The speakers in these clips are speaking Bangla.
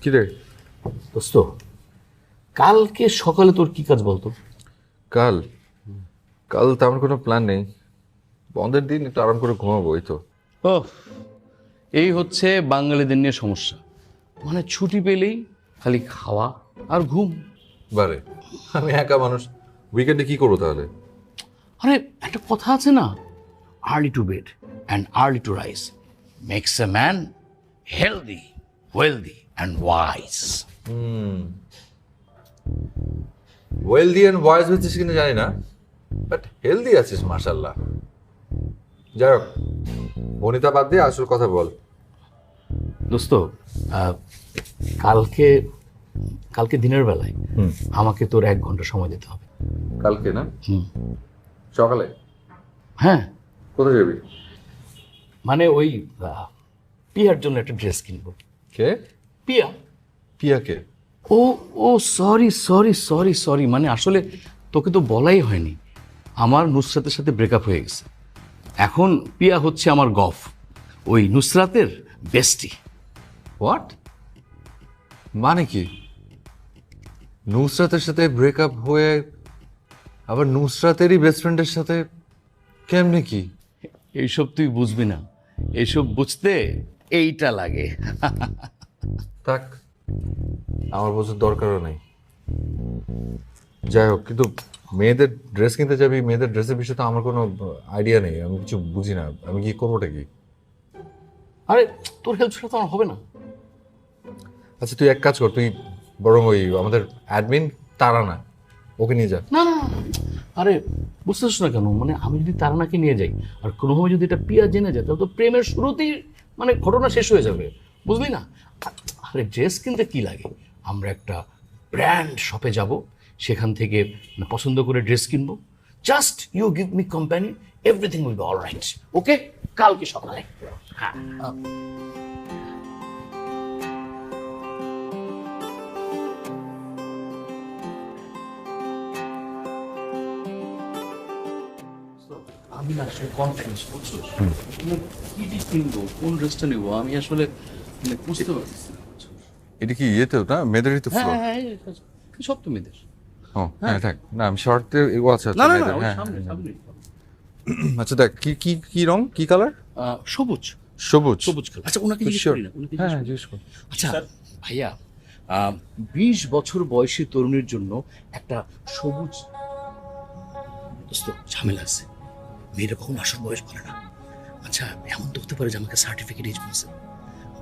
কি রে? দোস্ত, কালকে সকালে তোর কি কাজ বলতো? কাল কাল তেমন কোনো প্ল্যান নেই। বন্ধের দিন একটু আরাম করে ঘুমাবো, এই তো। ও, এই হচ্ছে বাঙালিদের নিয়ে সমস্যা। মানে ছুটি পেলেই খালি খাওয়া আর ঘুম। বারে, আমি একা মানুষ, উইকেন্ডে কি করবো তাহলে? আরে একটা কথা আছে না, early to bed and early to rise makes a man healthy, wealthy and wise. Wealthy and wise হচ্ছিস কিনা জানি না, বাট হেলদি আছিস মাশাল্লাহ। যাই হোক, বনিতা বাদ দিয়ে আসল কথা বল। দোস্ত, আহ, কালকে কালকে দিনের বেলায় আমাকে তোর 1 ঘন্টা সময় দিতে হবে। কালকে না? সকালে? হ্যাঁ, কোথায় যাবি? মানে ওই পিয়ার জন্য একটা ড্রেস কিনবো। কে? পিয়া। পিয়াকে? ও ও সরি সরি সরি সরি, মানে আসলে তোকে তো বলাই হয়নি, আমার নুসরাতের সাথে ব্রেকআপ হয়ে গেছে। এখন পিয়া হচ্ছে আমার গফ, ওই নুসরাতের বেস্টি। হোয়াট? মানে কি? নুসরাতের সাথে ব্রেকআপ হয়ে আবার নুসরাতেরই বেস্ট ফ্রেন্ডের সাথে? কেমনে কি? এইসব তুই বুঝবি না, এইসব বুঝতে এইটা লাগে। থাক, আমার বোঝার দরকারও নেই। যাই হোক, কিন্তু মেয়েদের ড্রেস কিনতে যাবি, মেয়েদের ড্রেসের বিষয়ে তো আমার কোনো আইডিয়া নেই, আমি কিছু বুঝি না। আমি কি করবোটা কি? আরে তোর হেল্প ছাড়া তো আমার হবে না। আচ্ছা, তুই এক কাজ কর, তুই বরং ওই আমাদের অ্যাডমিন তারা না, ওকে নিয়ে যা। না না না, আরে বুঝতেছ না কেন, মানে আমি যদি তারানাকে নিয়ে যাই আর কোনোভাবে যদি এটা পিয়া জেনে যায়, তাহলে তো প্রেমের শুরুতেই মানে ঘটনা শেষ হয়ে যাবে, বুঝলি না? আরে ড্রেস কিনতে কি লাগে, আমরা একটা ব্র্যান্ড শপে যাব, সেখান থেকে পছন্দ করে ড্রেস কিনবো। Just you give me company, everything will be all right. Okay, কালকে সকালে। হ্যাঁ। আমি না আসলে কনফিউজ, বুঝছো? কি কিনবো, কোন ড্রেসটা নেবো, আমি আসলে মানে বুঝতে পারছি না। এটা কি ইয়েতেও না, মেয়েদেরই তো হ্যাঁ ফ্লোর? হ্যাঁ হ্যাঁ, সব তো মেয়েদের। ও হ্যাঁ, থাক না, আমি শর্টে আচ্ছা না আচ্ছা না না, মেয়েদের, ওই হ্যাঁ সামনে হ্যাঁ। সামনে। আচ্ছা দেখ, কি কি কি রং, কি কালার? সবুজ। সবুজ? সবুজ কালার। আচ্ছা ওনাকে জিজ্ঞেস Sure. করি না, ওনাকে হ্যাঁ জিজ্ঞেস হ্যাঁ, করি। জিজ্ঞেস কর। আচ্ছা ভাইয়া, 20 বছর বয়সী তরুণীর জন্য একটা সবুজ, দোস্ত ঝামেলা আছে, মেয়েরা কখনো আসল বয়স বলে না। আচ্ছা এমন তো হতে পারে যে আমাকে সার্টিফিকেট এজ বলছে,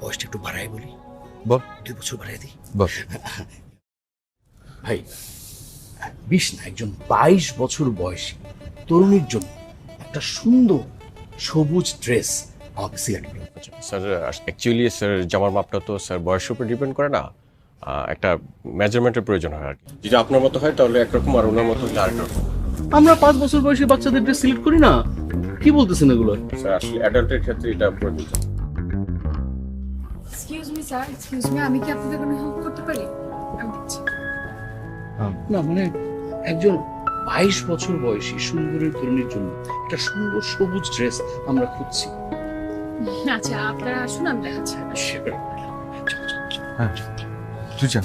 বয়সটা একটু বাড়াই বলি, বল 2 বছর বাড়াই দিই। বল। ভাই, 20 না, একজন 22 বছর বয়সী তরুণীর জন্য একটা সুন্দর সবুজ ড্রেস আমাকে সিলেক্ট করে। স্যার অ্যাকচুয়ালি স্যার জামার মাপটা তো স্যার বয়সের উপর ডিপেন্ড করে না, একটা মেজারমেন্টের প্রয়োজন হয় আর কি। যদি আপনার মতো হয় তাহলে একরকম, আর ওনার মতো হলে আরেক রকম। আমরা 5 বছর বয়সী বাচ্চাদের ড্রেস সিলেক্ট করি না, কি বলতেছেন এগুলো? স্যার আসলে অ্যাডাল্টের ক্ষেত্রে এটা প্রযোজ্য। Excuse me sir, excuse me, আমি কি আপনাদের কোনো হেল্প করতে পারি? আমি দিচ্ছি। না মানে একজন 22 বছর বয়সী সুন্দরী তরুণীর জন্য একটা সুন্দর সবুজ ড্রেস আমরা খুঁজছি। আচ্ছা আপনারা আসুন, আমি দেখাচ্ছি। হ্যাঁ, তুই যা।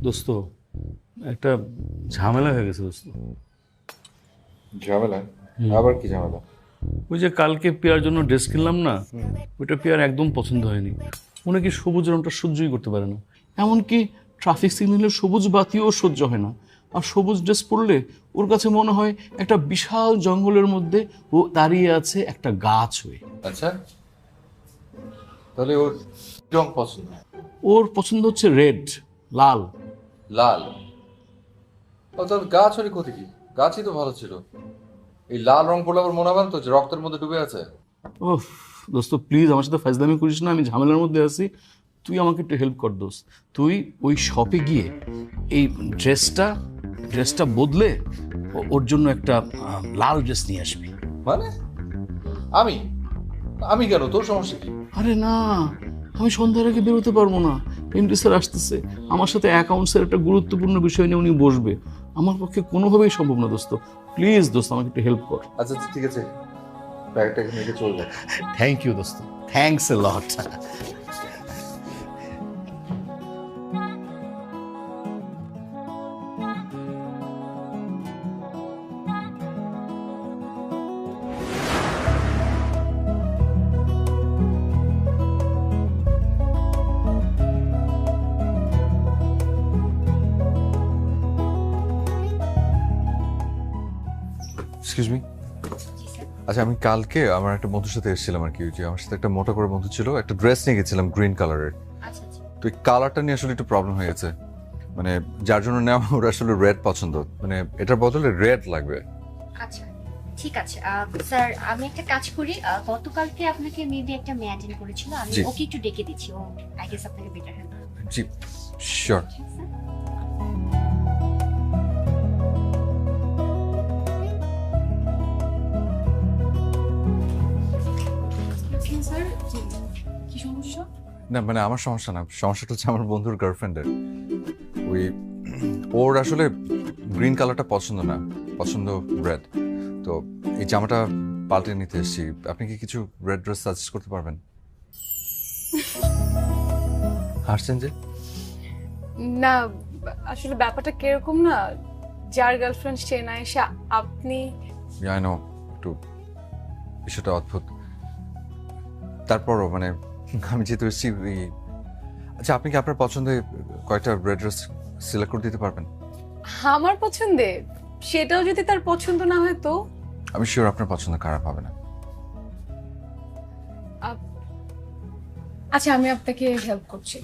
দোস্ত একটা ঝামেলা হয়ে গেছে দোস্ত। ঝামেলা? আবার কি ঝামেলা? ওই যে কালকে পেয়ার জন্য ড্রেস কিনলাম না, ওইটা পেয়ার একদম পছন্দ হয়নি। মনে কি সবুজ রংটা সহ্যই করতে পারে না, এমনকি ট্রাফিক সিগন্যালের সবুজ বাতিও সহ্য হয় না। আর সবুজ ড্রেস পরলে ওর কাছে মনে হয় একটা বিশাল জঙ্গলের মধ্যে ও দাঁড়িয়ে আছে একটা গাছ হয়ে। আচ্ছা, তাহলে ওর কি রং পছন্দ? ওর পছন্দ হচ্ছে রেড, লাল। লাল? ও তাহলে গাছ হলে ক্ষতি কি? গাছই তো ভালো ছিল। এই লাল রং পড়লে আবার মনে হবে না তো যে রক্তের মধ্যে ডুবে আছে? ওহ দোস্ত প্লিজ আমার সাথে ফাজলামি করিস না, আমি ঝামেলার মধ্যে আছি। তুই আমাকে একটু হেল্প কর দোস্ত। তুই ওই শপে গিয়ে এই ড্রেসটা বদলে ওর জন্য একটা লাল ড্রেস নিয়ে আসবি। মানে আমি আমি কেন? তোর সমস্যা কি? আরে না, আমি সন্ধ্যার আগে বেরোতে পারবো না। এমডি স্যার আসতেছে, আমার সাথে অ্যাকাউন্টসের একটা গুরুত্বপূর্ণ বিষয় নিয়ে উনি বসবে। আমার পক্ষে কোনোভাবেই সম্ভব না দোস্ত। প্লিজ দোস্ত আমাকে একটু হেল্প কর। আচ্ছা আচ্ছা, ঠিক আছে, ব্যাগটা এখানে রেখে চলবে। থ্যাংক ইউ দোস্ত, thanks a lot. Excuse me. আচ্ছা, আমি কালকে আমার একটা বন্ধুর সাথে এসেছিলাম আর কি, ওই যে আমার সাথে একটা মোটা করে বন্ধু ছিল, একটা ড্রেস নিয়ে গেছিলাম গ্রিন কালারের। আচ্ছা আচ্ছা তো এই কালারটা নিয়ে আসলে একটু প্রবলেম হয়ে গেছে, মানে যার জন্য নেওয়া ওর আসলে রেড পছন্দ, মানে এটার বদলে রেড লাগবে। আচ্ছা ঠিক আছে স্যার, আমি একটা কাজ করি, গতকালকে আপনাকে মেবি একটা মেয়ে অ্যাটেন্ড করেছিল, আমি জি। ওকে একটু ডেকে দিচ্ছি, ও আই গেস আপনাকে বেটার হেল্প জি শিওর। স্যার কি সমস্যা? না মানে আমার সমস্যা না, সমস্যাটা হচ্ছে আমার বন্ধুর গার্লফ্রেন্ডের। ওই ওর আসলে গ্রিন কালারটা পছন্দ না, পছন্দ রেড। তো এই জামাটা পাল্টে নিতে এসেছি, আপনি কি কিছু রেড ড্রেস সাজেস্ট করতে পারবেন? হাসছেন যে? না আসলে ব্যাপারটা কিরকম না, যার গার্লফ্রেন্ড সে না এসে আপনি। আই নো, একটু বিষয়টা অদ্ভুত, তারপরও মানে আমি যেহেতু এসেছি আচ্ছা, আপনি কি আপনার পছন্দে কয়েকটা রেড ড্রেস সিলেক্ট করে দিতে পারবেন? আমার পছন্দে সেটাও যদি তার পছন্দ না হয় তো? আমি শিওর আপনার পছন্দ খারাপ হবে না। আচ্ছা আমি আপনাকে হেল্প করছি।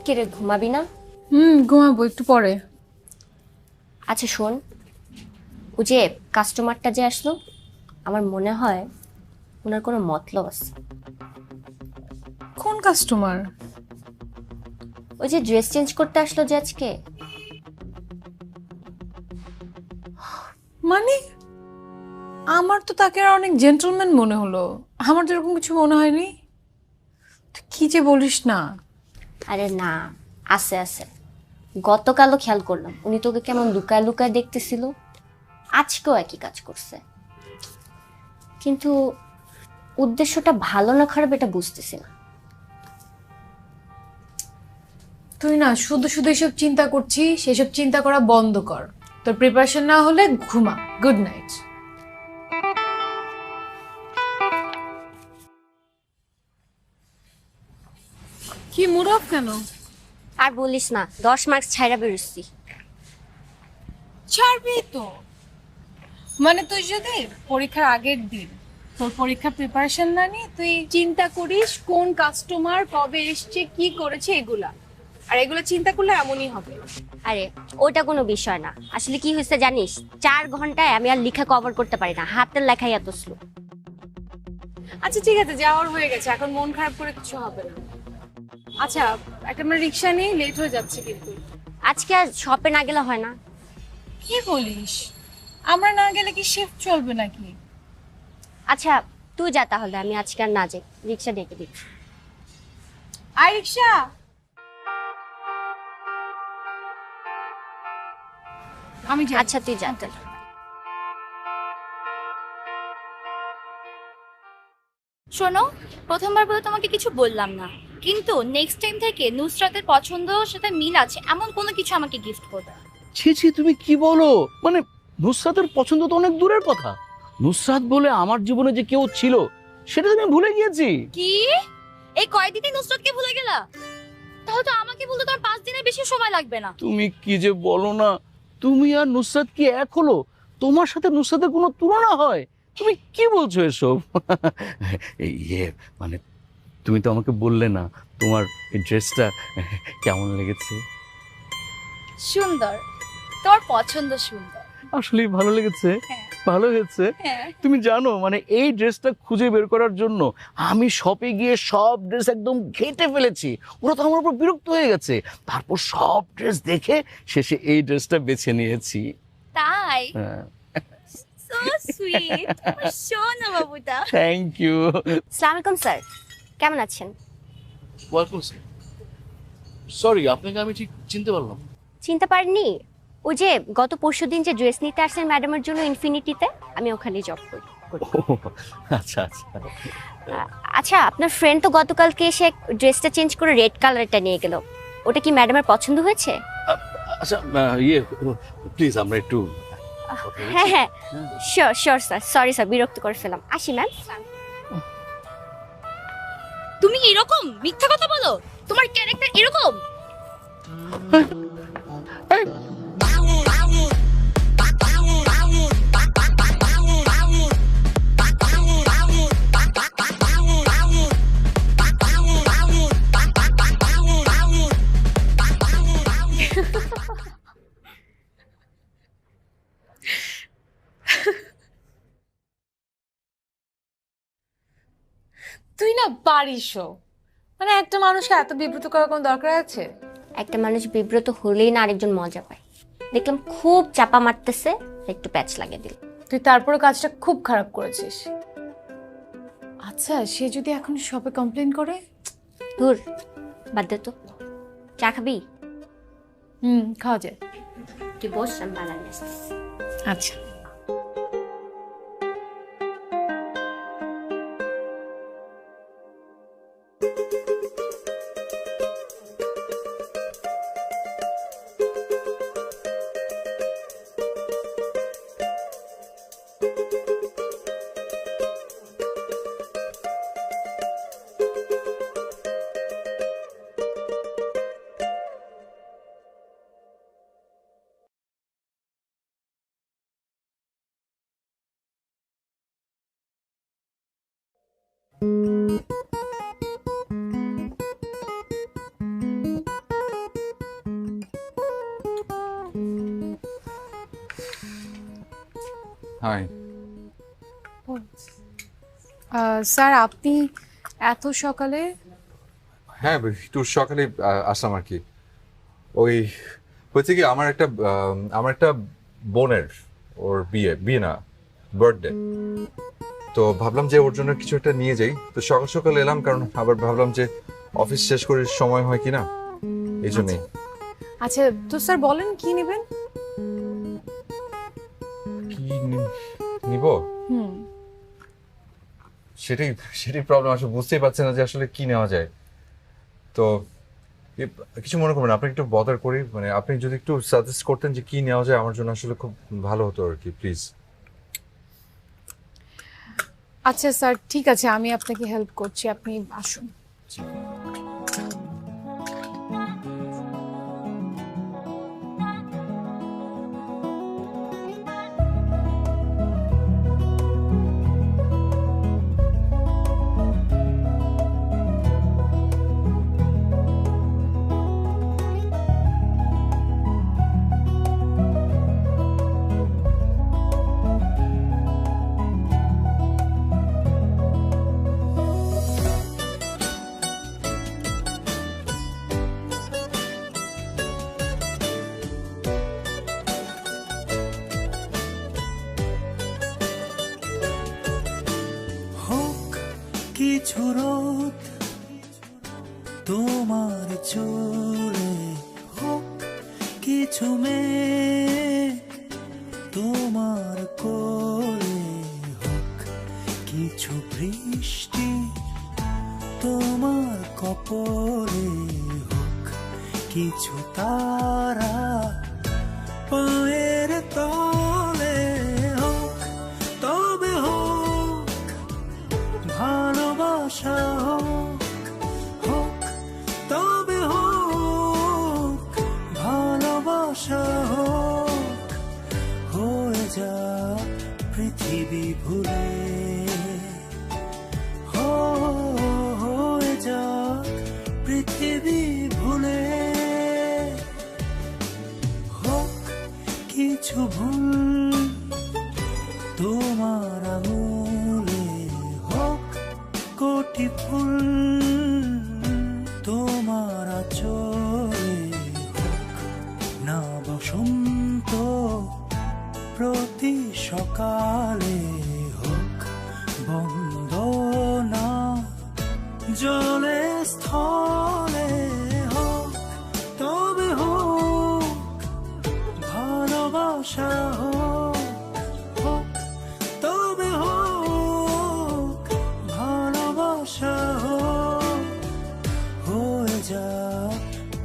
কিরে ঘুমাবি না? ঘুমাবো একটু পরে। আচ্ছা শোন, ও যে কাস্টমারটা যে আসলো, আমার মনে হয় ওনার কোনো মতলব আছে। কোন কাস্টমার? ওই যে ড্রেস চেঞ্জ করতে আসলো যে আজকে। মানে আমার তো তাকে আর অনেক জেন্টলম্যান মনে হলো, আমার তো এরকম কিছু মনে হয়নি। তুই কি যে বলিস না। আরে না, আছে আছে, গতকালও খেয়াল করলাম উনি তোকে কেমন লুকায় লুকায় দেখতেছিল, আজকেও একই কাজ করছে। কিন্তু উদ্দেশ্যটা ভালো না খারাপ এটা বুঝতেছি না। তুই না শুধু শুধু এসব চিন্তা করছিস, সেসব চিন্তা করা বন্ধ কর। তোর প্রিপারেশন না হলে ঘুমা। Good night. কি মুড অফ কেন? আর বলিস না, 10 মার্কস ছাইরা বেরোচ্ছি। ছাড়বি তো? মানে তুই যদি পরীক্ষার আগের দিন তোর পরীক্ষার প্রিপারেশন না নিয়ে তুই চিন্তা করিস কোন কাস্টমার কবে এসছে কি করেছে এগুলা, আর এগুলো চিন্তা করলে এমনই হবে। আরে ওটা কোনো বিষয় না, আসলে কি হয়েছে জানিস, 4 ঘন্টায় আমি আর লেখা কভার করতে পারি না, হাতের লেখাই এত স্লো। আচ্ছা ঠিক আছে, যাওয়ার হয়ে গেছে, এখন মন খারাপ করে কিছু হবে না। আচ্ছা একটা আমরা রিক্সা নিয়ে, লেট হয়ে যাচ্ছে কিন্তু। আজকে আর শপে না গেলে হয় না? কি বলিস? আমরা না গেলে কি শিফট চলবে নাকি? আচ্ছা তুই যা তাহলে, আমি আজকে আর না যাই, রিক্সা ডেকে দিচ্ছি। আই রিক্সা। আমি যাই। আচ্ছা তুই যা তাহলে। শোনো, প্রথমবার বলে তোমাকে কিছু বললাম না, কিন্তু নেক্সট টাইম থেকে নুসরাতের পছন্দের সাথে মিল আছে এমন কোনো কিছু আমাকে গিফট করবে। ছি ছি, তুমি কি বলো? মানে নুসরাতের পছন্দ তো অনেক দূরের কথা। নুসরাত বলে আমার জীবনে যে কেউ ছিল সেটা তো আমি ভুলে গিয়েছি। কি এই কয়দিনে নুসরাতকে ভুলে গেলা? তাহলে তো আমাকে বলতে তোমার 5 দিনের বেশি সময় লাগবে না। তুমি কি যে বলো না, তুমি আর নুসরাত কি এক হলো? তোমার সাথে নুসরাতের কোনো তুলনা হয়? তুমি কি বলছো এসব? ইয়ে মানে তুমি তো আমাকে বললে না তোমার এই ড্রেসটা কেমন লেগেছে। সুন্দর, তোমার পছন্দ সুন্দর। আসলেই ভালো লেগেছে? হ্যাঁ। ভালো হয়েছে। হ্যাঁ। তুমি জানো মানে এই ড্রেসটা খুঁজে বের করার জন্য আমি শপে গিয়ে সব ড্রেস একদম ঘেঁটে ফেলেছি। ওরা তো আমার উপর বিরক্ত হয়ে গেছে। তারপর সব ড্রেস দেখে শেষে এই ড্রেসটা বেছে নিয়েছি। তাই? হ্যাঁ, সো সুইট, শোনো বাবুটা। Thank you. আসসালামু আলাইকুম স্যার, কেমন আছেন? Welcome sir. সরি, আপনাকে আমি ঠিক চিনতে পারলাম না। চিনতে পারেননি? ওই যে গত পরশুদিন যে ড্রেস নিতে আসছেন ম্যাডামের জন্য ইনফিনিটিতে, আমি ওখানেই জব করি। ও, আচ্ছা আচ্ছা। আচ্ছা আপনার ফ্রেন্ড তো গতকালকে এসে ড্রেসটা চেঞ্জ করে রেড কালারটা নিয়ে গেল, ওটা কি ম্যাডামের পছন্দ হয়েছে? আচ্ছা ইয়ে প্লিজ আমরা একটু হ্যাঁ হ্যাঁ sure sure sir, sorry sir বিরক্ত করে ফেলাম, আসি ম্যাম। তুমি এরকম মিথ্যা কথা বলো? তোমার ক্যারেক্টার এরকম? তুই না পারিস। মানে একটা মানুষকে এত বিব্রত করার কোনো দরকার আছে? একটা মানুষ বিব্রত হলেই না আরেকজন মজা পায়। দেখলাম খুব চাপা মারতেছে, একটু প্যাচ লাগিয়ে দিল। তুই তারপরে কাজটা খুব খারাপ করেছিস। আচ্ছা সে যদি এখন শপে কমপ্লেন করে? ধুর বাদ দে তো। চা খাবি? খাওয়া যায়। তুই বস, আমি বানানি আসতেছি। আচ্ছা। হাই। স্যার আপনি এত সকালে? হ্যাঁ একটু সকালে আসলাম আর কি। ওই হয়েছে কি আমার একটা বোনের ওর বিয়ে না বার্থডে, তো ভাবলাম যে ওর জন্য কিছু একটা নিয়ে যাই। তো সকাল সকাল এলাম, কারণ আবার ভাবলাম যে অফিস শেষ করে সময় হয় কিনা, এই জন্যই। আচ্ছা তো স্যার বলেন কি নেবেন? কি নিব সেটাই প্রবলেম, আসলে বুঝতেই পারছি না যে আসলে কি নেওয়া যায়। তো কিছু মনে করবেন, আপনি একটু বদার করি, মানে আপনি যদি একটু সাজেস্ট করতেন যে কি নেওয়া যায় আমার জন্য আসলে খুব ভালো হতো আর কি, প্লিজ। আচ্ছা স্যার ঠিক আছে, আমি আপনাকে হেল্প করছি, আপনি আসুন। কিছু রোদ তোমার চুলে, হোক কিছু মেঘ তোমার কোলে, হোক কিছু বৃষ্টি তোমার কপলে, হোক কিছু তারা পায়ের তলে, হোক তবে হোক ভালোবাসা, হোক হোক তবে হোক ভালোবাসা, হোক হয়ে যা পৃথিবী ভুলে, হয়ে যা পৃথিবী ভুলে, হোক কিছু ভুল তোমার আঙুলে, হোক কোটি ফুল তোমার আঁচলে, হোক না বসন্ত প্রতি সকালে, হোক বন্দনা জলে স্থলে, হোক তবে হোক ভালোবাসা, হোক হোক তবে হোক ভালোবাসা, হোক হয়ে যা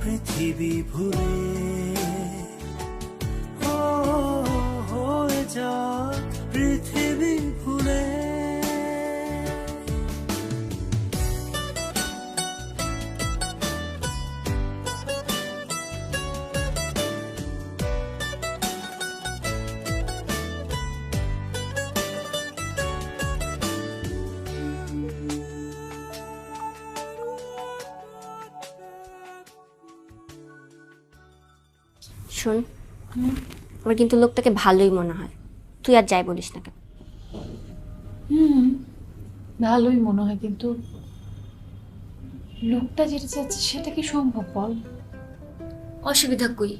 পৃথিবী ভুলে, হয়ে যা পৃথিবী ভুলে। শোন, আমার কিন্তু লোকটাকে ভালোই মনে হয়, তুই আর যাই বলিস না কেন। ভালোই মনে হয়, কিন্তু লোকটা যেটা চাচ্ছে সেটা কি সম্ভব বল? অসুবিধা কই?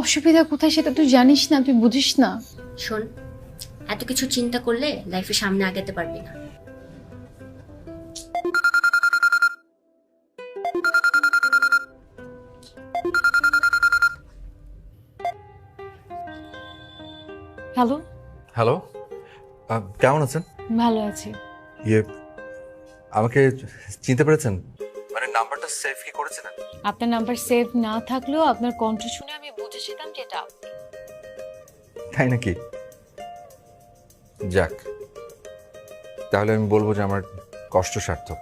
অসুবিধা কোথায় সেটা তুই জানিস না, তুই বুঝিস না। শোন, এত কিছু চিন্তা করলে লাইফে সামনে আগাতে পারবি না। হ্যালো, হ্যালো, কেমন আছেন? ভালো আছি। ইয়ে, আমাকে চিনতে পেরেছেন? মানে নাম্বারটা সেভ কি করেছেন? আপনার নাম্বার সেভ না থাকলেও আপনার কণ্ঠ শুনে আমি বুঝেছিলাম যে এটা আপনি। তাই নাকি? যাক, তাহলে আমি বলবো যে আমার কষ্ট সার্থক।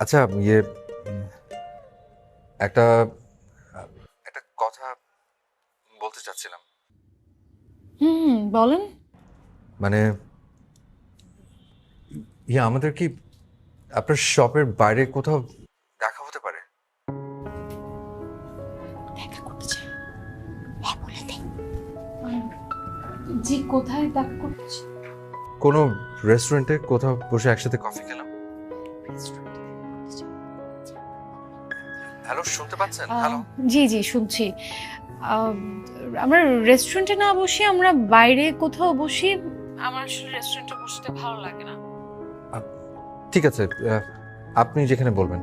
আচ্ছা, ইয়ে, একটা কথা বলতে চাচ্ছিলাম। বলেন। মানে ইয়ে, আমাদের কি আপনার শপের বাইরে কোথাও দেখা হতে পারে? দেখা করতে চাই? হ্যাঁ, বলে দে। জি, কোথায় দেখা করতে চাই? কোনো রেস্টুরেন্টে কোথাও বসে একসাথে কফি খেলাম। হ্যালো, শুনতে পাচ্ছেন? হ্যালো, জি জি শুনছি। আমরা রেস্টুরেন্টে না বসে আমরা বাইরে কোথাও বসি। আমার আসলে রেস্টুরেন্টে বসতে ভালো লাগে না। ঠিক আছে, আপনি যেখানে বলবেন।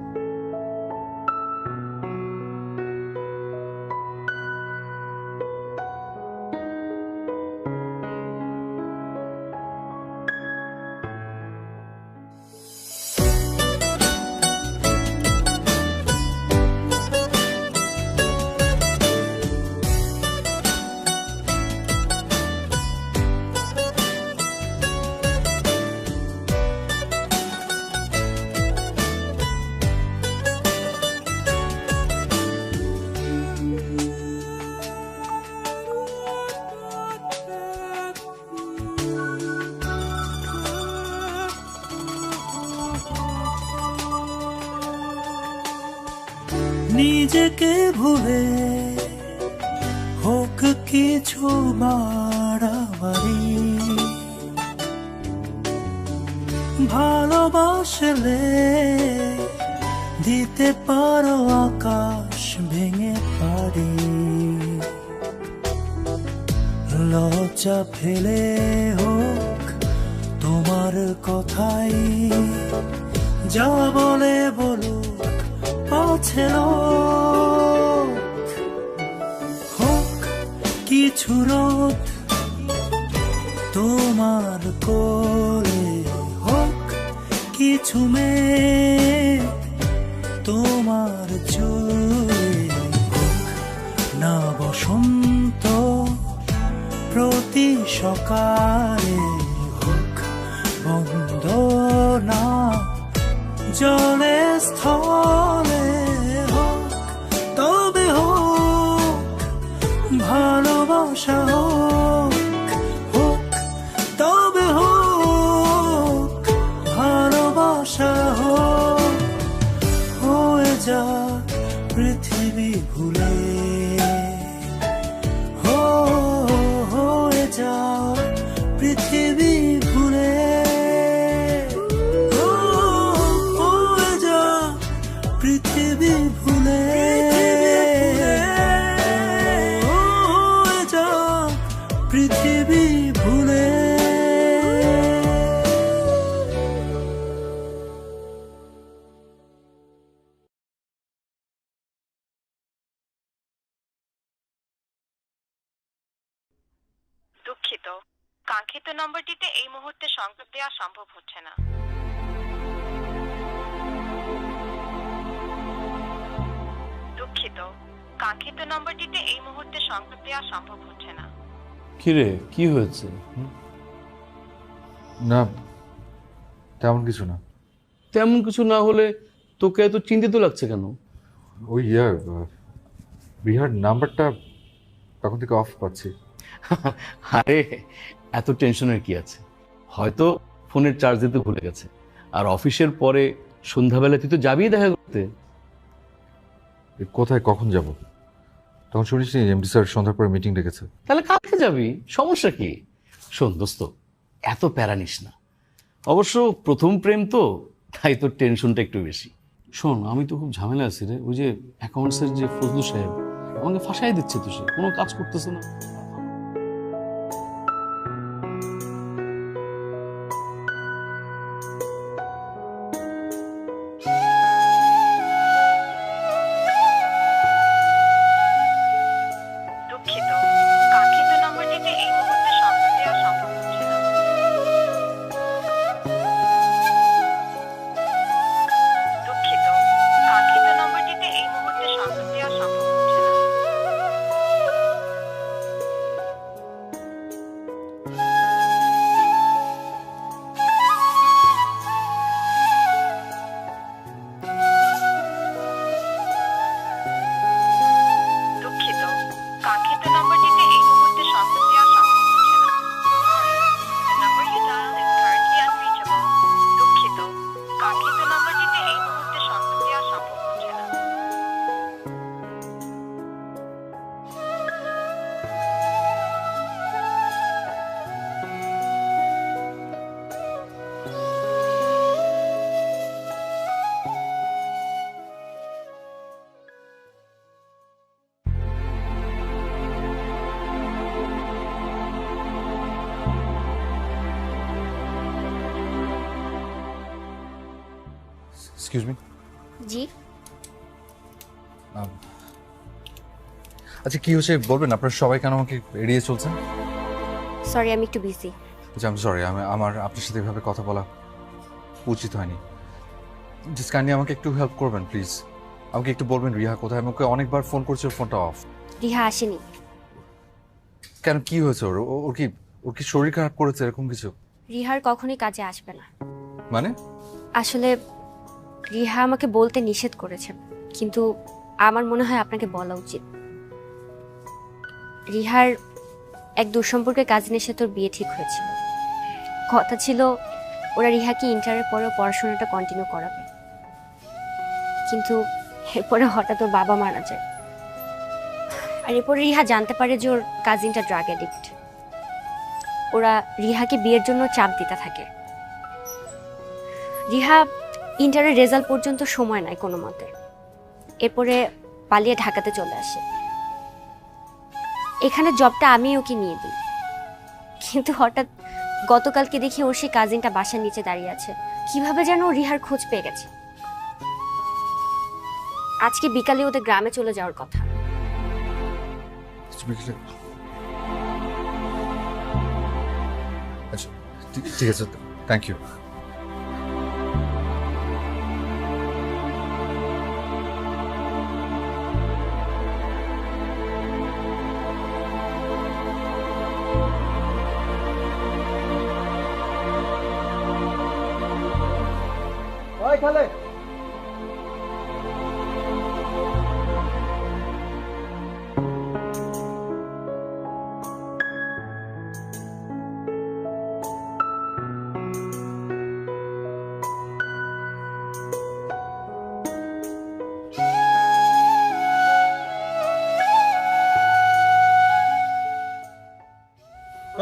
নিজেকে ভুলে হোক কিছু বাড়াবাড়ি, ভালোবাসলে দিতে পারো আকাশ ভেঙে পারি, লজ্জা ফেলে হোক তোমার তোমার কথাই যা বলে বলুক পাছে লোক। হোক কিছু রোদ তোমার কোলে, হোক কিছু মেঘ তোমার চুলে, হোক না বসন্ত প্রতি সকালে, হোক বন্ধ না জলে স্থলে, হোক তবে হোক ভালোবাসা, হোক হোক তবে হোক ভালোবাসা, হোক হয়ে যা পৃথিবী ভুলে, হয়ে যা পৃথিবী ভুলে, হয়ে যা পৃথিবী ভুলে, হয়ে যা পৃথিবী ভুলে। দুঃখিত, কাঙ্ক্ষিত নম্বরটিতে এই মুহূর্তে সংযোগ দেওয়া সম্ভব হচ্ছে না। দুঃখিত, কাঙ্ক্ষিত নম্বরটিতে এই মুহূর্তে সংযোগ দেওয়া সম্ভব হচ্ছে না। কিরে কি হয়েছে? না, তেমন কিছু না। তেমন কিছু না হলে তোকে এত চিন্তিত লাগছে কেন? ওই রিহার নাম্বারটা তখন থেকে অফ পাচ্ছি। আরে এত টেনশনের কি আছে, হয়তো ফোনের চার্জ দিতে ভুলে গেছে। আর অফিসের পরে সন্ধ্যাবেলা তুই তো যাবি দেখা করতে। কোথায় কখন যাব? তখন শুনিস নি এমডি স্যার সন্ধ্যার পরে মিটিং ডেকেছে। তাহলে কালকে যাবি, সমস্যা কি? শোন দোস্ত, এত প্যারা নিস না। অবশ্য প্রথম প্রেম তো, তাই তোর টেনশনটা একটু বেশি। শোন, আমি তো খুব ঝামেলা আছি রে। ওই যে অ্যাকাউন্টসের যে ফজলু সাহেব আমাকে ফাঁসাই দিচ্ছে, তো সে কোনো কাজ করতেছে না। দুঃখিত, কাঙ্ক্ষিত নম্বরটিতে এই মুহূর্তে সংযোগ দেওয়া সম্ভব হচ্ছে না। দুঃখিত, কাঙ্ক্ষিত নম্বরটিতে এই মুহূর্তে সংযোগ দেওয়া সম্ভব হচ্ছে না। দুঃখিত, কাঙ্ক্ষিত নম্বরটিতে এই মুহূর্তে সংযোগ দেওয়া সম্ভব হচ্ছে না। The number you dialed is currently unreachable. দুঃখিত, কাঙ্ক্ষিত নম্বরটিতে এই মুহূর্তে সংযোগ দেওয়া সম্ভব হচ্ছে না। Excuse me. জি, আচ্ছা কি হয়েছে বলবেন? আপনারা সবাই কেন আমাকে এড়িয়ে চলছেন? সরি আমি একটু বিজি। আচ্ছা আমি সরি, আমার আপনার সাথে এভাবে কথা বলা উচিত হয়নি। জাস্ট কাইন্ডলি আমাকে একটু হেল্প করবেন প্লিজ। আমাকে একটু বলবেন রিহা কোথায়? আমাকে অনেকবার ফোন করছে, ফোনটা অফ। রিহা আসেনি। কেন, কি হয়েছে ওর? ওর কি শরীর খারাপ করেছে এরকম কিছু? রিহার কখনোই কাজে আসবে না। মানে? আসলে রিহা আমাকে বলতে নিষেধ করেছে, কিন্তু আমার মনে হয় আপনাকে বলা উচিত। রিহার এক দুঃসম্পর্কের কাজিনের সাথে ওর বিয়ে ঠিক হয়েছিল। কথা ছিল ওরা রিহাকে ইন্টারের পরেও পড়াশোনাটা কন্টিনিউ করাবে, কিন্তু এরপরে হঠাৎ ওর বাবা মারা যায়। আর এরপরে রিহা জানতে পারে যে ওর কাজিনটা ড্রাগ অ্যাডিক্ট। ওরা রিহাকে বিয়ের জন্য চাপ দিতে থাকে। রিহা ইন্টারের রেজাল্ট পর্যন্ত সময় নাই কোনো মতে। এরপরে পালিয়ে ঢাকাতে চলে আসে। এখানে জবটা আমি ওকে নিয়ে দিই, কিন্তু হঠাৎ গতকালকে দেখি ওর সেই কাজিনটা বাসার নিচে দাঁড়িয়ে আছে, কিভাবে যেন ও রিহার খোঁজ পেয়ে গেছে। আজকে বিকালে ওদের গ্রামে চলে যাওয়ার কথা। আচ্ছা ঠিক আছে, থ্যাংক ইউ।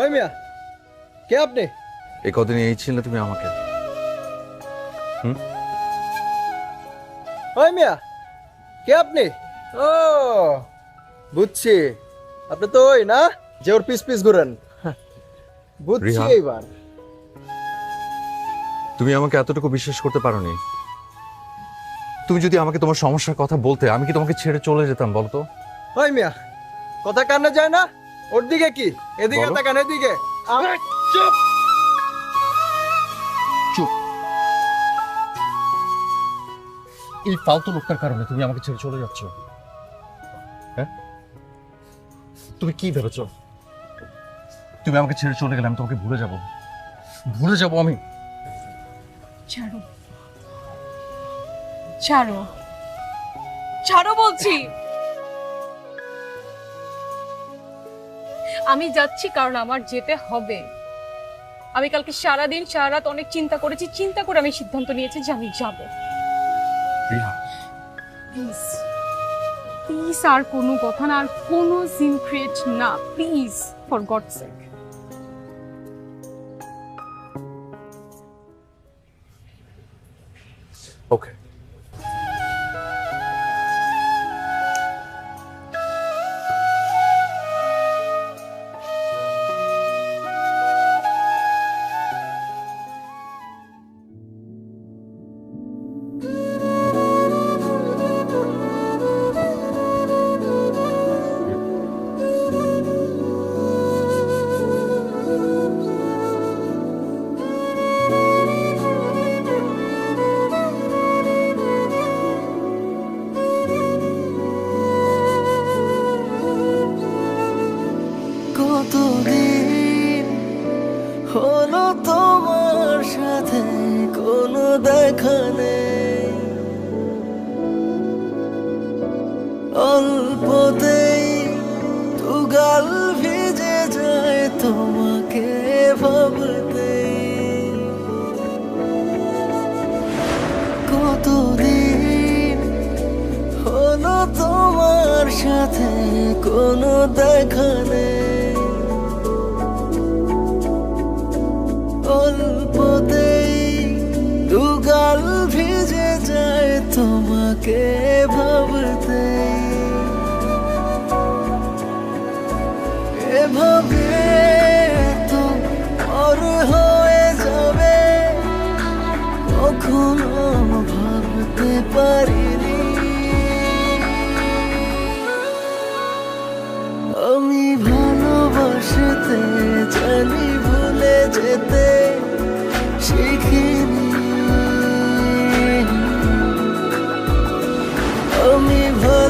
ওই মিয়া, কে আপনি? এই কদিন এই ছিলে তুমি আমাকে। ওই মিয়া, কে আপনি? ও বুঝছি, আপনি তো ওই না যে ওর পিস পিস ঘুরেন। বুঝছি রিহা। এইবার। তুমি আমাকে এতটুকু বিশ্বাস করতে পারোনি? তুমি যদি আমাকে তোমার সমস্যার কথা বলতে, আমি কি তোমাকে ছেড়ে চলে যেতাম বলতো? ওই মিয়া, কথা কানে যায় না? ওর দিকে কি, এদিকে বলো। তাকান, এদিকে। চুপ। চুপ। এই ফালতু লোকটার কারণে তুমি আমাকে ছেড়ে চলে যাচ্ছ। হ্যাঁ, তুমি কি ভেবেছো? তুমি আমাকে ছেড়ে চলে গেলে আমি তোমাকে ভুলে যাব? ভুলে যাব আমি? ছাড়ো, ছাড়ো, ছাড়ো বলছি। আমি যাচ্ছি কারণ আমার যেতে হবে। আমি কালকে সারাদিন সারা রাত অনেক চিন্তা করেছি, চিন্তা করে আমি সিদ্ধান্ত নিয়েছি যে আমি যাব। রিহা, প্লিজ প্লিজ, আর কোনো কথা না, আর কোনো সিন ক্রিয়েট না, প্লিজ, ফর গডস সেক। ওকে। কতদিন হলো তোমার সাথে কোনো দেখা নেই, অল্পতেই দুগাল ভিজে যায় তোমাকে ভাবতে। কতদিন হলো তোমার সাথে কোনো দেখা নেই, অল্পতেই দুগাল ভিজে যায় তোমাকে ভাবতে। এভাবে তো পর হয়ে যাবে কখনো ভাবতে পারিনি। আমি ভালোবাসতে জানি, ভুলে যেতে শিখিনি। আমি ভালো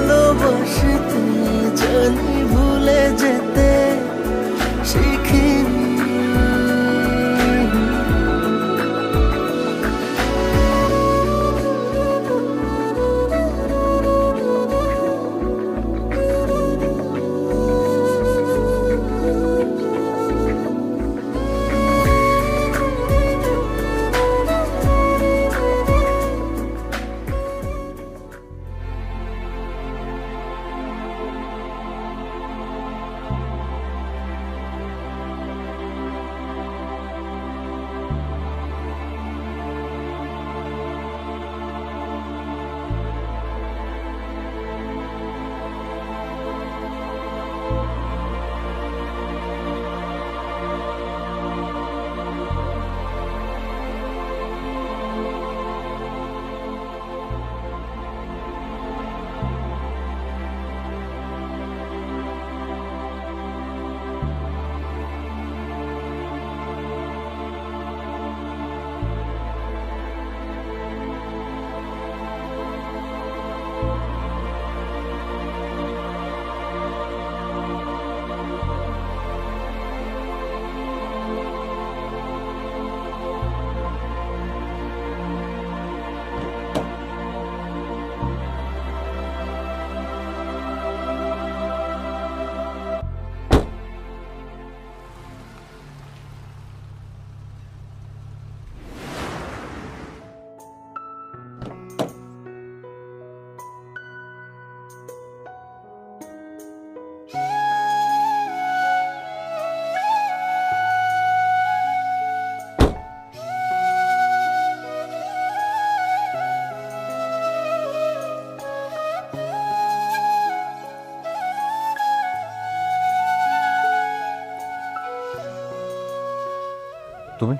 তুমি?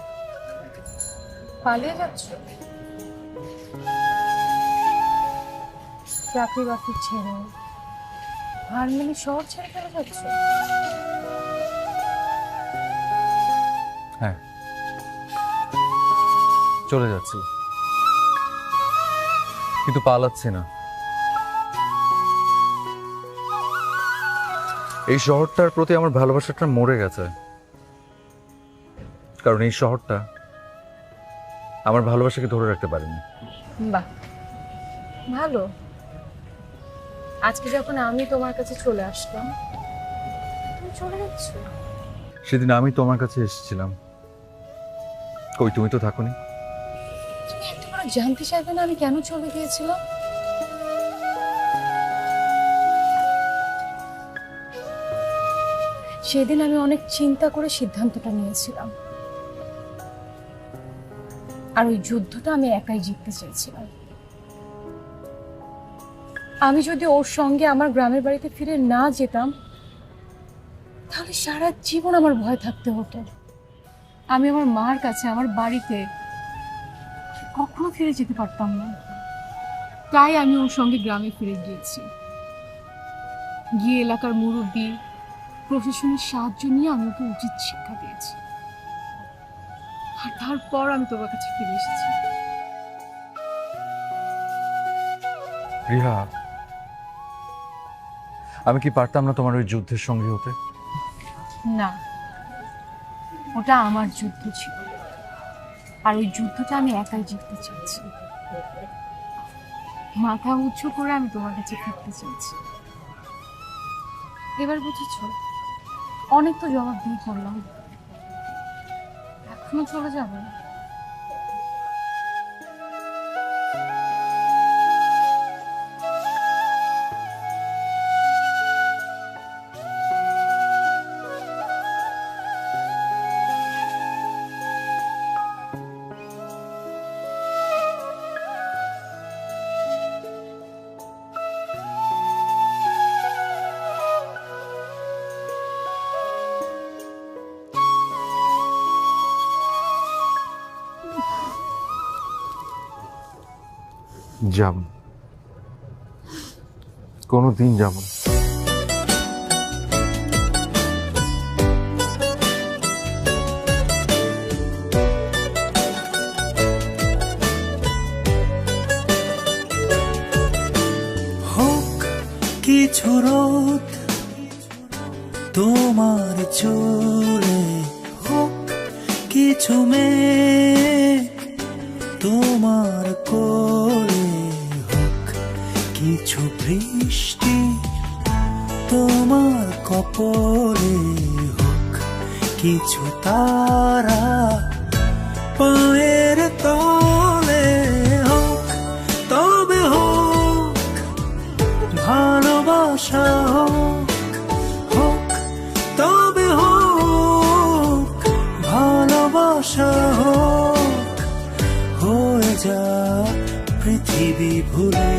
পালিয়ে যাচ্ছ? চাকরি বাকরি ছেড়ে হারমোনি শহর ছেড়ে ফেলে যাচ্ছ? হ্যাঁ, চলে যাচ্ছি, কিন্তু পালাচ্ছি না। এই শহরটার প্রতি আমার ভালোবাসাটা মরে গেছে, কারণ এই শহরটা আমার ভালোবাসাকে ধরে রাখতে পারেনি। বাহ, ভালো। আজকে যখন আমি তোমার কাছে চলে আসলাম, তুমি চলে যাচ্ছ। সেদিন আমি তোমার কাছে এসেছিলাম, কই তুমি তো থাকোনি। তুমি একবার জানতে চাইবে না আমি কেন চলে গিয়েছিলাম? সেদিন আমি অনেক চিন্তা করে সিদ্ধান্তটা নিয়েছিলাম, আর ওই যুদ্ধটা আমি একাই জিততে চেয়েছিলাম। আমি যদি ওর সঙ্গে আমার গ্রামের বাড়িতে ফিরে না যেতাম, তাহলে সারা জীবন আমার ভয় থাকতে হতো। আমি আমার মার কাছে, আমার বাড়িতে কখনো ফিরে যেতে পারতাম না। তাই আমি ওর সঙ্গে গ্রামে ফিরে গিয়েছি, গিয়ে এলাকার মুরব্বী প্রশাসনের সাহায্য নিয়ে আমি ওকে উচিত শিক্ষা দিয়েছি, আর তারপর আমি তোমার কাছে ফিরে এসেছি। রিহা, আমি কি পারতাম না তোমার ওই যুদ্ধের সঙ্গী হতে? না, ওটা আমার যুদ্ধ ছিল, আর ওই যুদ্ধটা আমি একাই জিততে চেয়েছি। মাথা উঁচু করে আমি তোমার কাছে ফিরতে চেয়েছি। এবার বুঝেছ? অনেক তো জবাব দিয়ে করলাম, এখনো চলে যাবে? যাব, কোনোদিন যাব না। হোক কিছু রোদ তোমার চুলে, হোক কিছু মেঘ তোমার কোলে, হোক কিছু বৃষ্টি তোমার কপলে, হোক কিছু তারা পায়ের তলে, হোক তবে হোক ভালোবাসা, হোক হোক তবে হোক ভালোবাসা, হোক হয়ে যা পৃথিবী ভুলে।